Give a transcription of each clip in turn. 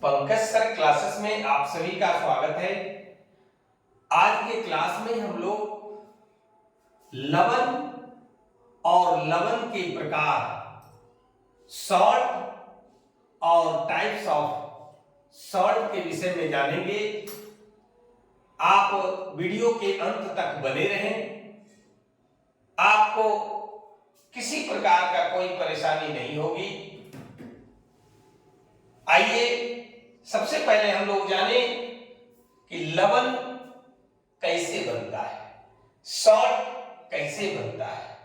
Pankaj sir classes में आप सभी का स्वागत है। आज के क्लास में हम लोग लवण और लवण के प्रकार, सॉल्ट और टाइप्स ऑफ सॉल्ट के विषय में जानेंगे। आप वीडियो के अंत तक बने रहें, आपको किसी प्रकार का कोई परेशानी नहीं होगी। आइए सबसे पहले हम लोग जाने कि लवण कैसे बनता है, सॉल्ट कैसे बनता है।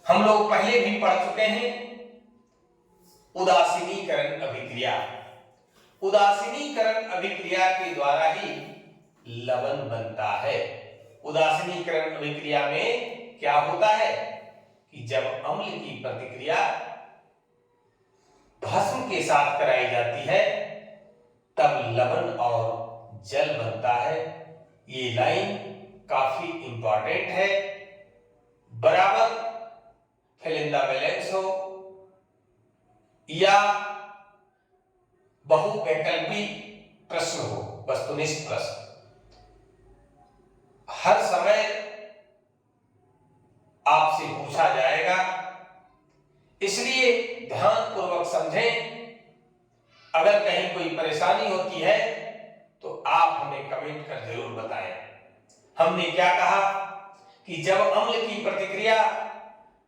हम लोग पहले भी पढ़ चुके हैं उदासीनीकरण अभिक्रिया। उदासीनीकरण अभिक्रिया के द्वारा ही लवण बनता है। उदासीनीकरण अभिक्रिया में क्या होता है कि जब अम्ल की प्रतिक्रिया भस्म के साथ कराई जाती है तब लवण और जल बनता है। ये लाइन काफी इंपॉर्टेंट है। बराबर फिल इन द ब्लैंक्स हो या बहुवैकल्पिक प्रश्न हो, वस्तुनिष्ठ प्रश्न, हर समय आपसे पूछा जाएगा। इसलिए ध्यान पूर्वक समझें। अगर कहीं कोई परेशानी होती है तो आप हमें कमेंट कर जरूर बताएं। हमने क्या कहा कि जब अम्ल की प्रतिक्रिया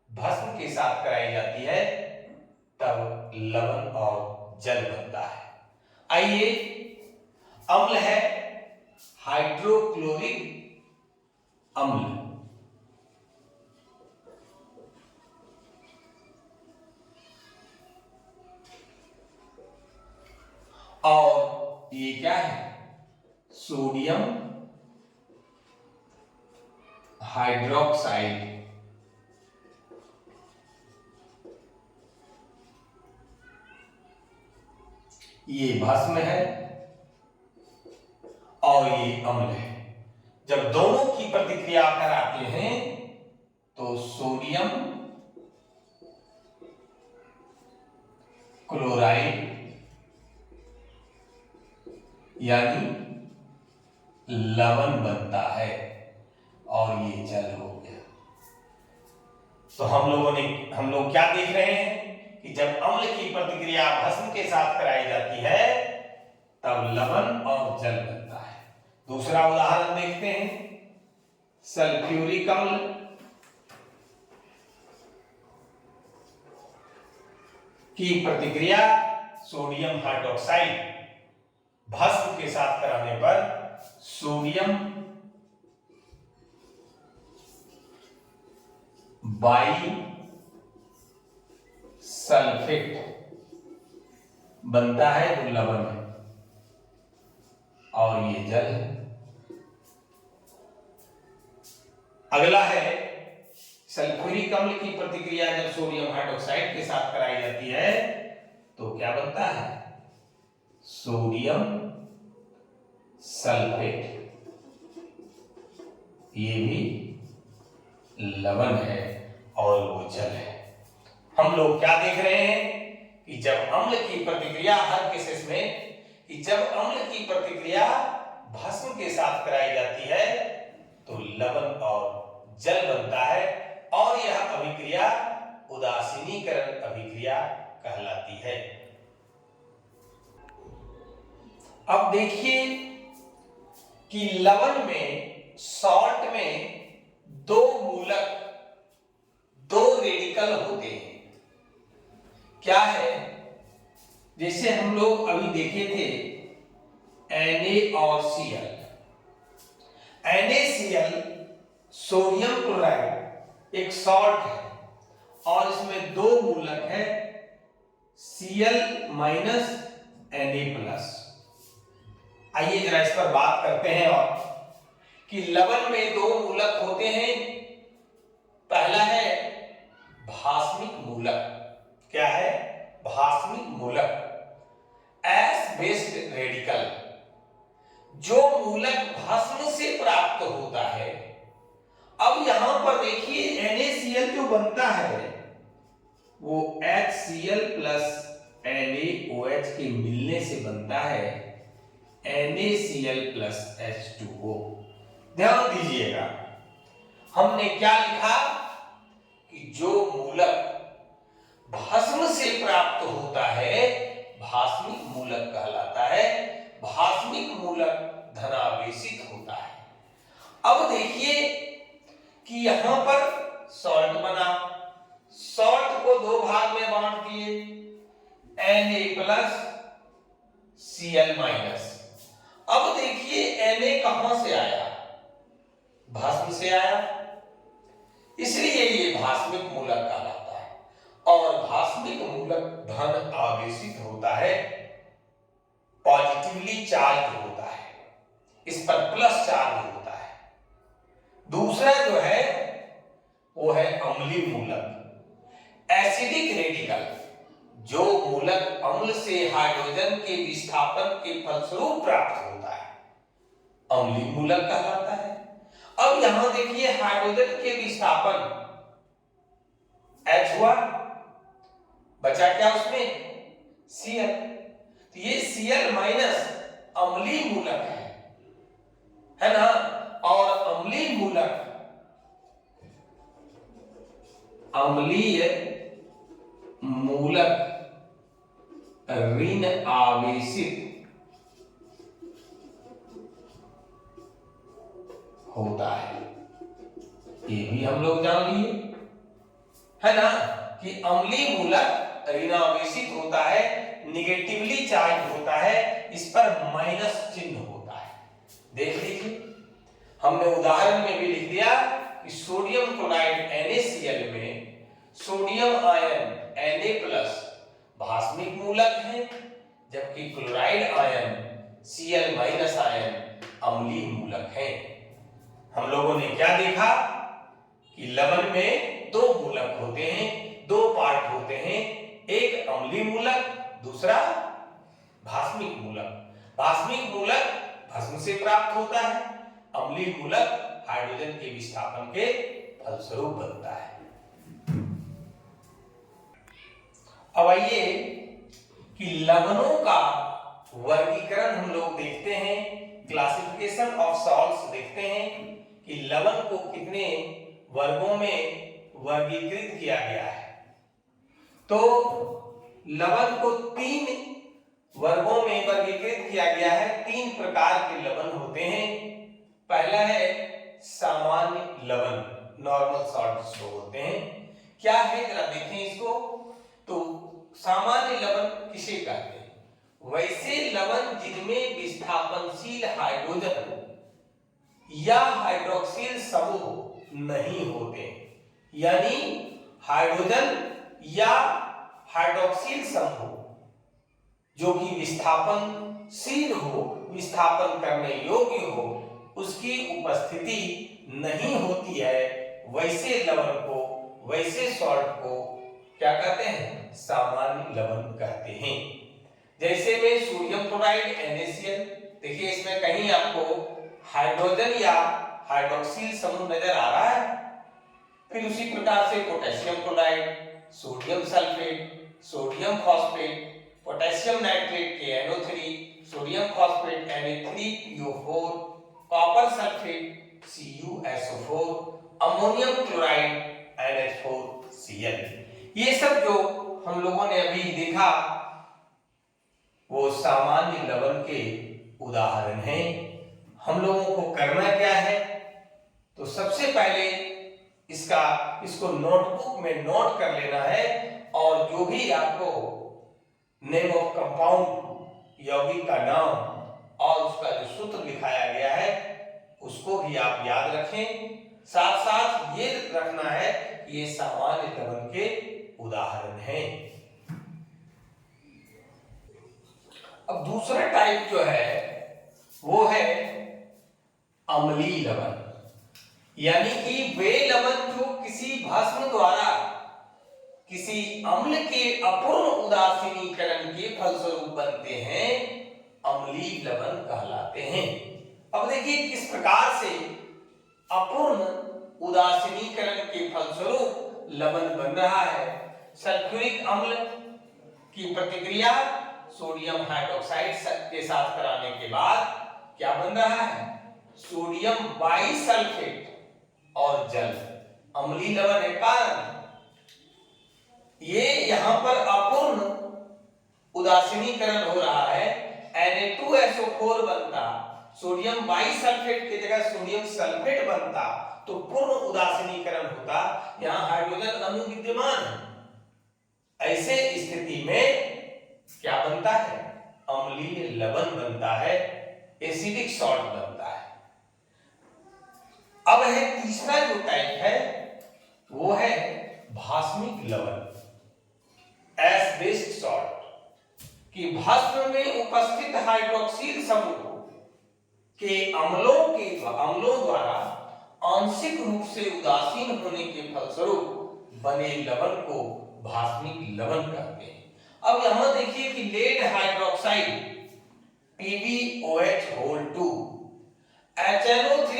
भस्म के साथ कराई जाती है तब लवण और जल बनता है। आइए, अम्ल है हाइड्रोक्लोरिक अम्ल, और ये क्या है, सोडियम हाइड्रोक्साइड। ये भस्म है और ये अम्ल है। जब दोनों की प्रतिक्रिया कराते हैं तो सोडियम क्लोराइड यानी लवण बनता है और ये जल हो गया। तो हम लोग क्या देख रहे हैं कि जब अम्ल की प्रतिक्रिया भस्म के साथ कराई जाती है तब लवण और जल बनता है। दूसरा उदाहरण देखते हैं, सल्फ्यूरिक अम्ल। की प्रतिक्रिया सोडियम हाइड्रोक्साइड भस्म के साथ कराने पर सोडियम बाई सल्फेट बनता है तो लवण है और ये जल है। अगला है सल्फ्यूरिक अम्ल की प्रतिक्रिया जब सोडियम हाइड्रोक्साइड के साथ कराई जाती है तो क्या बनता है, सोडियम सल्फेट। ये भी लवण है और वो जल है। हम लोग क्या देख रहे हैं कि जब अम्ल की प्रतिक्रिया, हर केसेस में, कि जब अम्ल की प्रतिक्रिया भस्म के साथ कराई जाती है तो लवण और जल बनता है और यह अभिक्रिया उदासीनीकरण अभिक्रिया कहलाती है। अब देखिए कि लवण में, सॉल्ट में दो मूलक, दो रेडिकल होते हैं। क्या है, जैसे हम लोग अभी देखे थे Na और Cl। NaCl सोडियम क्लोराइड एक सॉल्ट है और इसमें दो मूलक है, Cl माइनस Na प्लस। आइए जरा इस पर बात करते हैं और कि लवण में दो मूलक होते हैं। पहला है भास्मिक मूलक। क्या है, भास्मिक मूलक, एस बेस्ड रेडिकल। जो मूलक भस्म से प्राप्त होता है। अब यहां पर देखिए NaCl जो बनता है वो HCl प्लस NaOH के मिलने से बनता है NaCl प्लस H2O। ध्यान दीजिएगा, हमने क्या लिखा कि जो मूलक भस्म से प्राप्त होता है भास्मिक मूलक कहलाता है, भास्मिक मूलक धनावेशित होता है। अब देखिए कि यहां पर सॉल्ट बना, सॉल्ट को दो भाग में बांट दिए, Na प्लस Cl माइनस। अब देखिए Na कहां से आया, भस्म से आया, इसलिए ये भास्मिक मूलक कहलाता है। और भास्मिक मूलक धन आवेशित होता है, पॉजिटिवली चार्ज होता है, इस पर प्लस चार्ज होता है। दूसरा जो है वो है अम्लीय मूलक, एसिडिक रेडिकल। जो मूलक अम्ल से हाइड्रोजन के विस्थापन के फलस्वरूप प्राप्त होता है अम्लीय मूलक कहलाता है। अब यहां देखिए हाइड्रोजन के विस्थापन H हुआ, बचा क्या उसमें Cl, तो ये Cl माइनस अम्लीय मूलक है ना। और अम्लीय मूलक ऋण आवेशित होता है, ये भी हम लोग जान लिए है ना कि अम्लीय मूलक ऋण आवेशित होता है, निगेटिवली चार्ज होता है, इस पर माइनस चिन्ह होता है। देख लीजिए, हमने उदाहरण में भी लिख दिया कि सोडियम क्लोराइड NaCl में सोडियम आयन Na प्लस भास्मिक मूलक है, जबकि chloride ion Cl minus ion अम्लीय मूलक है। हम लोगों ने क्या देखा कि लवण में दो मूलक होते हैं, दो पार्ट होते हैं, एक अम्लीय मूलक, दूसरा भास्मिक मूलक। भास्मिक मूलक भस्म से प्राप्त होता है, अम्लीय मूलक हाइड्रोजन के विस्थापन के फलस्वरूप बनता है। अब आइए कि लवणों का वर्गीकरण हम लोग देखते हैं, क्लासिफिकेशन ऑफ सॉल्ट्स देखते हैं कि लवण को कितने वर्गों में वर्गीकृत किया गया है। तो लवण को 3 वर्गों में वर्गीकृत किया गया है। 3 प्रकार के लवण होते हैं। पहला है सामान्य लवण, नॉर्मल सॉल्ट जिसको बोलते हैं। क्या है जरा देखें इसको। तो सामान्य लवण किसे कहते हैं? वैसे लवण जिनमें विस्थापनशील हाइड्रोजन या हाइड्रोक्सिल समूह नहीं होते, यानी हाइड्रोजन या हाइड्रोक्सिल समूह जो कि विस्थापनशील हो, विस्थापन करने योग्य हो, उसकी उपस्थिति नहीं होती है, वैसे लवण को, वैसे सॉल्ट को क्या कहते हैं? सामान्य लवण कहते हैं। जैसे में सोडियम क्लोराइड NaCl, देखिए इसमें कहीं आपको हाइड्रोजन या हाइड्रोक्सिल समूह नजर आ रहा है। फिर उसी प्रकार से potassium chloride, sodium sulphate, sodium phosphate, potassium nitrate KNO3, sodium phosphate Na3PO4, copper sulphate CuSO4, ammonium chloride NH4Cl। ये सब जो हम लोगों ने अभी देखा वो सामान्य लवण के उदाहरण हैं। हम लोगों को करना क्या है? तो सबसे पहले इसको नोटबुक में नोट कर लेना है, और जो भी आपको नेम ऑफ कंपाउंड, यौगिक का नाम और उसका जो सूत्र लिखाया गया है उसको भी आप याद रखें। साथ साथ ये रखना है कि ये सामान्य लवण के उदाहरण हैं। अब दूसरा टाइप जो है वो है अम्लीय लवण, यानी कि वे लवण जो किसी भस्म द्वारा किसी अम्ल के अपूर्ण उदासीनीकरण के फलस्वरूप बनते हैं, अम्लीय लवण कहलाते हैं। अब देखिए किस प्रकार से अपूर्ण उदासीनीकरण के फलस्वरूप लवण बन रहा है। सल्फ्यूरिक अम्ल की प्रतिक्रिया सोडियम हाइड्रोक्साइड के साथ कराने के बाद क्या बन रहा है, सोडियम बाइसल्फेट और जल, अम्लीय लवण है कारण। ये यहां पर अपूर्ण उदासीनीकरण हो रहा है, Na2SO4 बनता, सोडियम बाइसल्फेट की जगह सोडियम सल्फेट बनता तो पूर्ण उदासीनीकरण होता, यहां हाइड्रोजन अणु विद्यमान है। ऐसे स्थिति में क्या बनता है, अम्लीय लवण बनता है, एसिडिक सॉल्ट बनता है। अब है तीसरा जो टाइप है वो है भास्मिक लवण, एस बेस्ड सॉल्ट, कि भस्म में उपस्थित हाइड्रोक्सिल समूह के अम्लों द्वारा आंशिक रूप से उदासीन होने के फलस्वरूप बने लवण को भास्मिक लवण कहते हैं। अब यहां देखिए कि lead hydroxide PbOH2 HNO3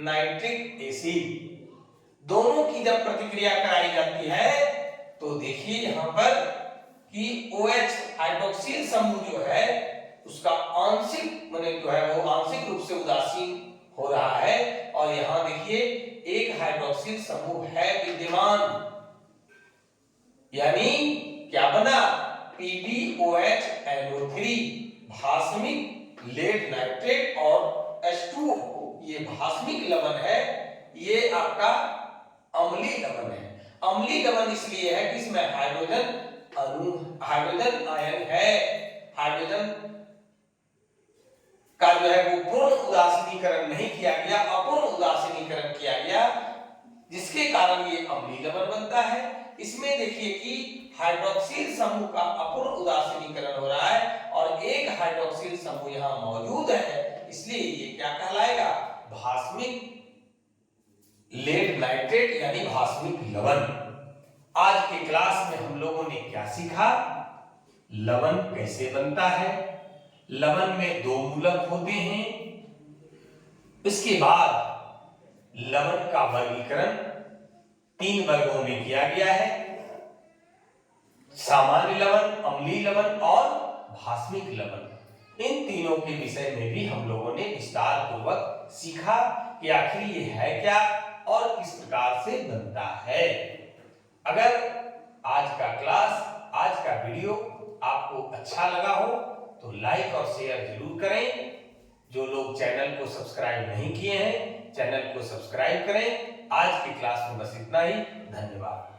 nitric acid दोनों की जब प्रतिक्रिया कराई जाती है तो देखिए यहां पर कि OH हाइड्रोक्सिल समूह जो है उसका आंशिक माने जो है वो आंशिक रूप से उदासीन हो रहा है, और यहां देखिए एक हाइड्रोक्सिल समूह है विद्यमान, यानी क्या बना, PbOH भास्मिक लेड नाइट्रेट और H2O, ये भास्मिक लवण है, ये आपका अम्लीय लवण है। अम्लीय लवण इसलिए है कि इसमें हाइड्रोजन आयन है, हाइड्रोजन का जो है वो पूर्ण उदासीनीकरण नहीं किया गया, अपूर्ण उदासीनीकरण किया गया, जिसके कारण ये अम्लीय लवण बनता है। इसमें देखिए कि हाइड्रोक्सिल समूह का अपूर्ण उदासीनीकरण हो रहा है और एक हाइड्रोक्सिल समूह यहां मौजूद है, इसलिए ये क्या कहलाएगा, भास्मिक लेड नाइट्रेट यानी भास्मिक लवण। आज के क्लास में हम लोगों ने क्या सीखा, लवण कैसे बनता है, लवण में दो मूलक होते हैं, इसके बाद लवण का वर्गीकरण तीन वर्गों में किया गया है, सामान्य लवण, अम्लीय लवण और भास्मिक लवण। इन तीनों के विषय में भी हम लोगों ने विस्तार पूर्वक सीखा कि आखिर ये है क्या और किस प्रकार से बनता है। अगर आज का क्लास, आज का वीडियो आपको अच्छा लगा हो तो लाइक और शेयर जरूर करें। जो लोग चैनल को सब्सक्राइब नहीं किए हैं, चैनल को सब्सक्राइब करें। आज की क्लास में बस इतना ही, धन्यवाद।